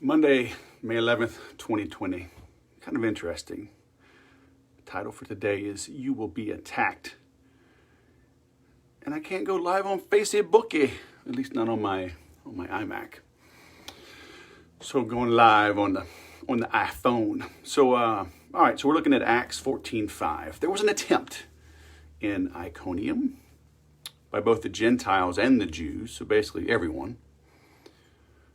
Monday, May 11th, 2020. Kind of interesting. The title for today is You Will Be Attacked. And I can't go live on Facebook, at least not on my iMac. So going live on the iPhone. So all right, so we're looking at Acts 14:5. There was an attempt in Iconium by both the Gentiles and the Jews, so basically everyone,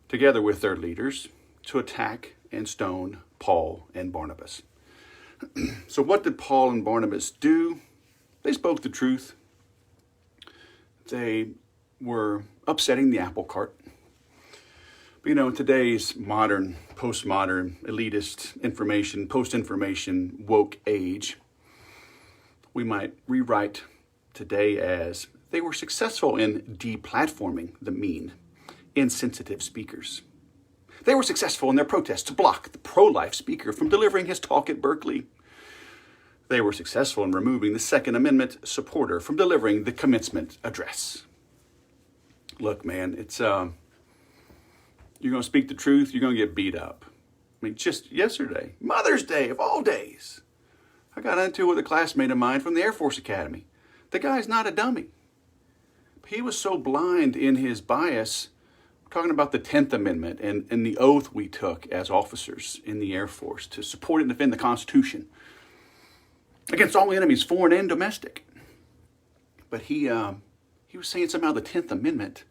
together with their leaders, to attack and stone Paul and Barnabas. So what did Paul and Barnabas do? They spoke the truth. They were upsetting the apple cart. But in today's modern, postmodern, elitist information, post-information, woke age, we might rewrite today as they were successful in deplatforming the mean, insensitive speakers. They were successful in their protest to block the pro-life speaker from delivering his talk at Berkeley. They were successful in removing the Second Amendment supporter from delivering the commencement address. Look, man, it's you're going to speak the truth, you're going to get beat up. I mean, just yesterday, Mother's Day of all days, I got into it with a classmate of mine from the Air Force Academy. The guy's not a dummy. He was so blind in his bias, talking about the 10th Amendment and the oath we took as officers in the Air Force to support and defend the Constitution against all enemies, foreign and domestic. But he was saying somehow the 10th Amendment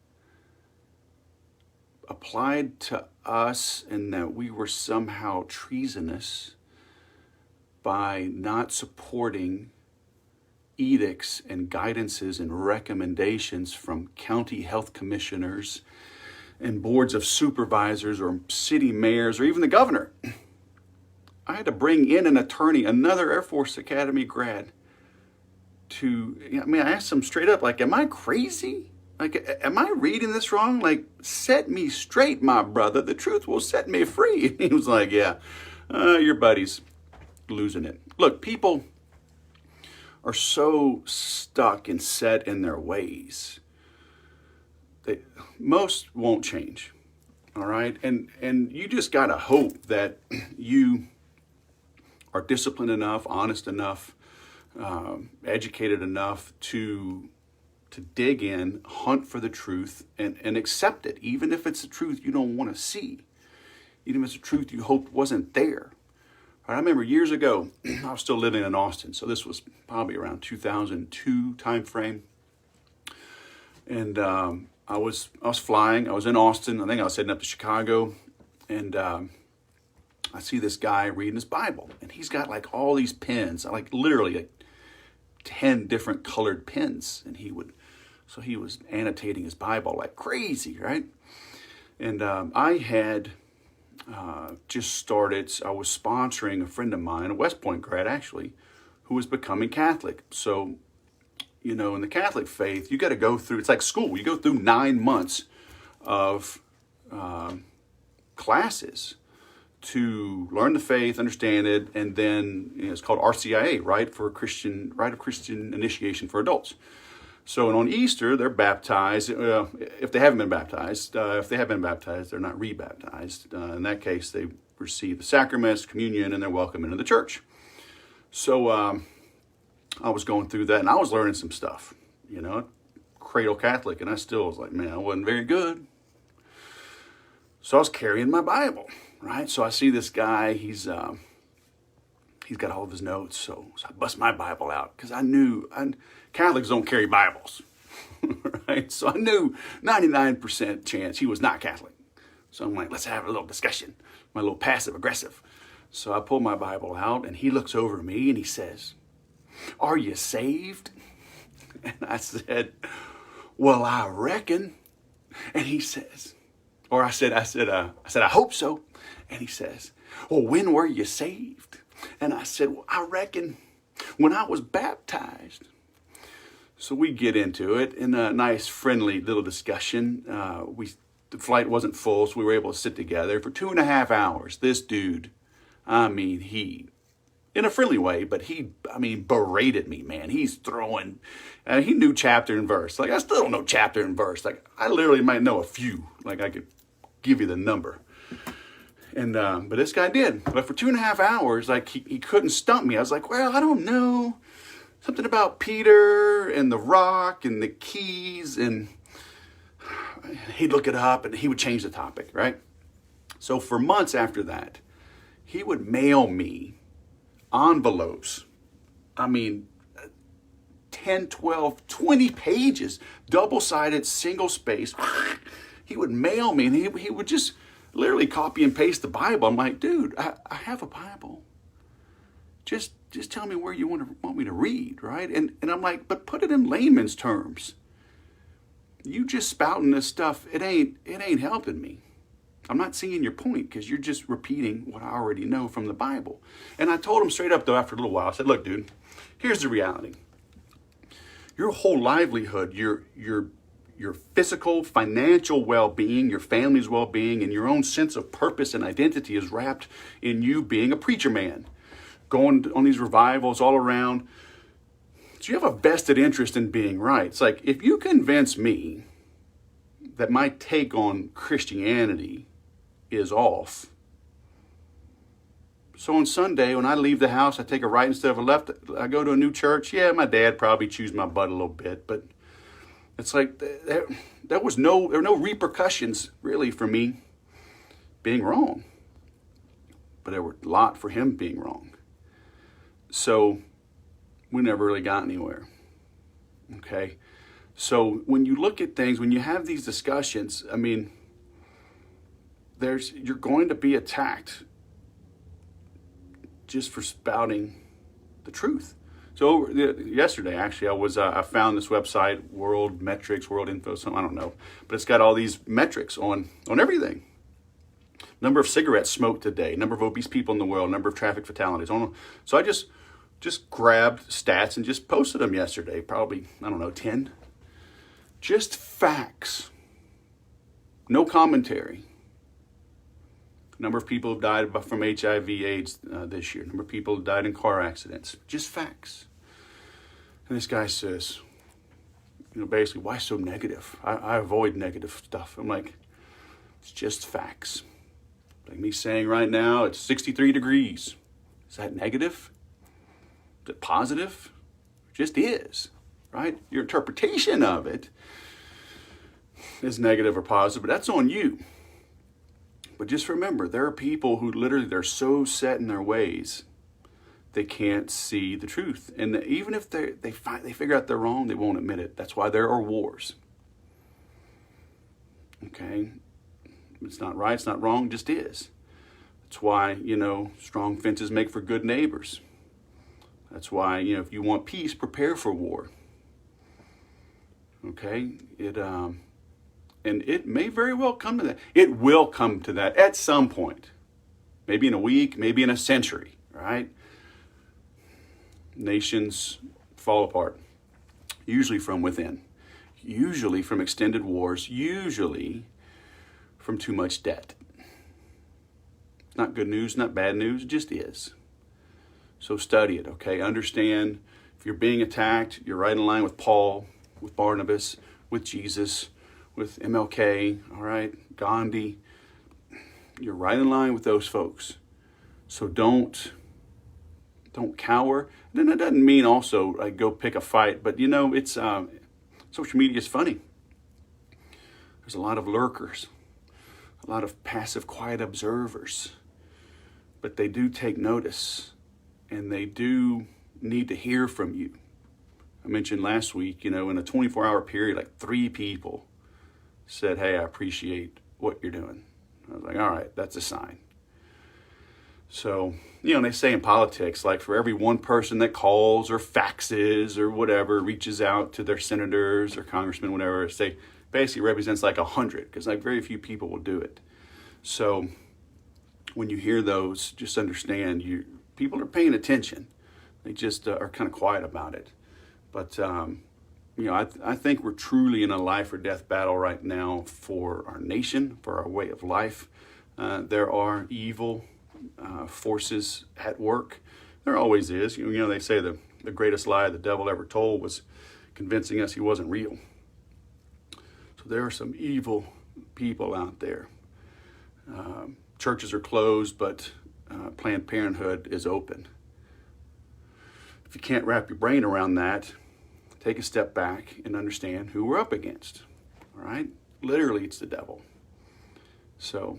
applied to us and that we were somehow treasonous by not supporting edicts and guidances and recommendations from county health commissioners and boards of supervisors or city mayors or even the governor. I had to bring in an attorney, another Air Force Academy grad, I asked him straight up, am I crazy? Am I reading this wrong? Set me straight, my brother. The truth will set me free. He was like, yeah, your buddy's losing it. Look, people are so stuck and set in their ways. Most won't change, all right? And you just got to hope that you are disciplined enough, honest enough, educated enough to dig in, hunt for the truth, and accept it, even if it's the truth you don't want to see, even if it's the truth you hoped wasn't there. I remember years ago, I was still living in Austin, so this was probably around 2002 time frame, and I was flying. I was in Austin. I think I was heading up to Chicago, and I see this guy reading his Bible, and he's got all these pens, literally 10 different colored pens, and he was annotating his Bible like crazy, right? And I had just started. I was sponsoring a friend of mine, a West Point grad actually, who was becoming Catholic. So, in the Catholic faith, you got to go through, it's like school. You go through 9 months of classes to learn the faith, understand it, and then it's called RCIA, Rite of Christian Initiation for Adults. So on Easter, they're baptized. If they haven't been baptized, they're not rebaptized. In that case, they receive the sacraments, communion, and they're welcome into the church. So I was going through that, and I was learning some stuff, cradle Catholic, and I still was like, man, I wasn't very good. So I was carrying my Bible, right? So I see this guy, he's got all of his notes, so I bust my Bible out, because I knew Catholics don't carry Bibles, right? So I knew 99% chance he was not Catholic. So I'm like, let's have a little discussion, my little passive aggressive. So I pull my Bible out, and he looks over at me, and he says, "Are you saved?" And I said, "Well, I reckon." And he says, I said, "I hope so." And he says, "Well, when were you saved?" And I said, "Well, I reckon when I was baptized." So we get into it in a nice, friendly little discussion. The flight wasn't full, so we were able to sit together for 2.5 hours. This dude, he, in a friendly way, but he berated me, man. He's throwing, he knew chapter and verse. I still don't know chapter and verse. I literally might know a few. I could give you the number. And but this guy did. But for 2.5 hours, like he couldn't stump me. I was like, well, I don't know. Something about Peter and the rock and the keys, and he'd look it up and he would change the topic, right? So for months after that, he would mail me envelopes. I mean, 10, 12, 20 pages, double-sided, single-space. He would mail me, and he would just literally copy and paste the Bible. I'm like, dude, I have a Bible. Just tell me where you want me to read, right? And I'm like, but put it in layman's terms. You just spouting this stuff, it ain't helping me. I'm not seeing your point because you're just repeating what I already know from the Bible. And I told him straight up, though, after a little while, I said, look, dude, here's the reality. Your whole livelihood, your physical, financial well-being, your family's well-being, and your own sense of purpose and identity is wrapped in you being a preacher man, going on these revivals all around. So you have a vested interest in being right. It's like, if you convince me that my take on Christianity is off, so on Sunday, when I leave the house, I take a right instead of a left. I go to a new church. Yeah, my dad probably chews my butt a little bit, but it's like there were no repercussions really for me being wrong, but there were a lot for him being wrong. So we never really got anywhere. Okay, so when you look at things, when you have these discussions, I mean, you're going to be attacked just for spouting the truth. So yesterday, actually, I found this website, World Metrics, World Info, something, I don't know, but it's got all these metrics on everything. Number of cigarettes smoked today, number of obese people in the world, number of traffic fatalities. So I just grabbed stats and just posted them yesterday, probably, I don't know, 10. Just facts. No commentary. Number of people who died from HIV/AIDS this year. Number of people who died in car accidents. Just facts. And this guy says, basically, why so negative? I avoid negative stuff. I'm like, it's just facts. Like me saying right now, it's 63 degrees. Is that negative? Is it positive? It just is, right? Your interpretation of it is negative or positive, but that's on you. But just remember, there are people who literally, they're so set in their ways, they can't see the truth. And even if they figure out they're wrong, they won't admit it. That's why there are wars. Okay? It's not right, it's not wrong, it just is. That's why, strong fences make for good neighbors. That's why, if you want peace, prepare for war. Okay? And it may very well come to that. It will come to that at some point. Maybe in a week, maybe in a century, right? Nations fall apart, usually from within, usually from extended wars, usually from too much debt. Not good news, not bad news, it just is. So study it, okay? Understand if you're being attacked, you're right in line with Paul, with Barnabas, with Jesus, with MLK, all right, Gandhi. You're right in line with those folks. So don't cower. And that doesn't mean also like go pick a fight, but it's social media is funny. There's a lot of lurkers, a lot of passive, quiet observers, but they do take notice and they do need to hear from you. I mentioned last week, in a 24-hour period, like 3 people said, hey, I appreciate what you're doing. I was like, all right, that's a sign. So, they say in politics, like for every one person that calls or faxes or whatever, reaches out to their senators or congressmen, whatever, say basically represents like 100, because like very few people will do it. So when you hear those, just understand people are paying attention. They just are kind of quiet about it. But, I think we're truly in a life or death battle right now for our nation, for our way of life. There are evil forces at work. There always is. They say the greatest lie the devil ever told was convincing us he wasn't real. So there are some evil people out there. churches are closed, but Planned Parenthood is open. If you can't wrap your brain around that, take a step back and understand who we're up against. All right? Literally, it's the devil. So,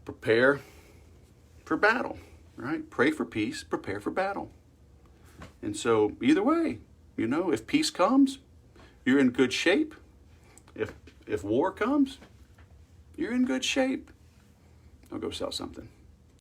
prepare for battle. Right? Pray for peace, prepare for battle. And so, either way, if peace comes, you're in good shape. If war comes, you're in good shape. I'll go sell something.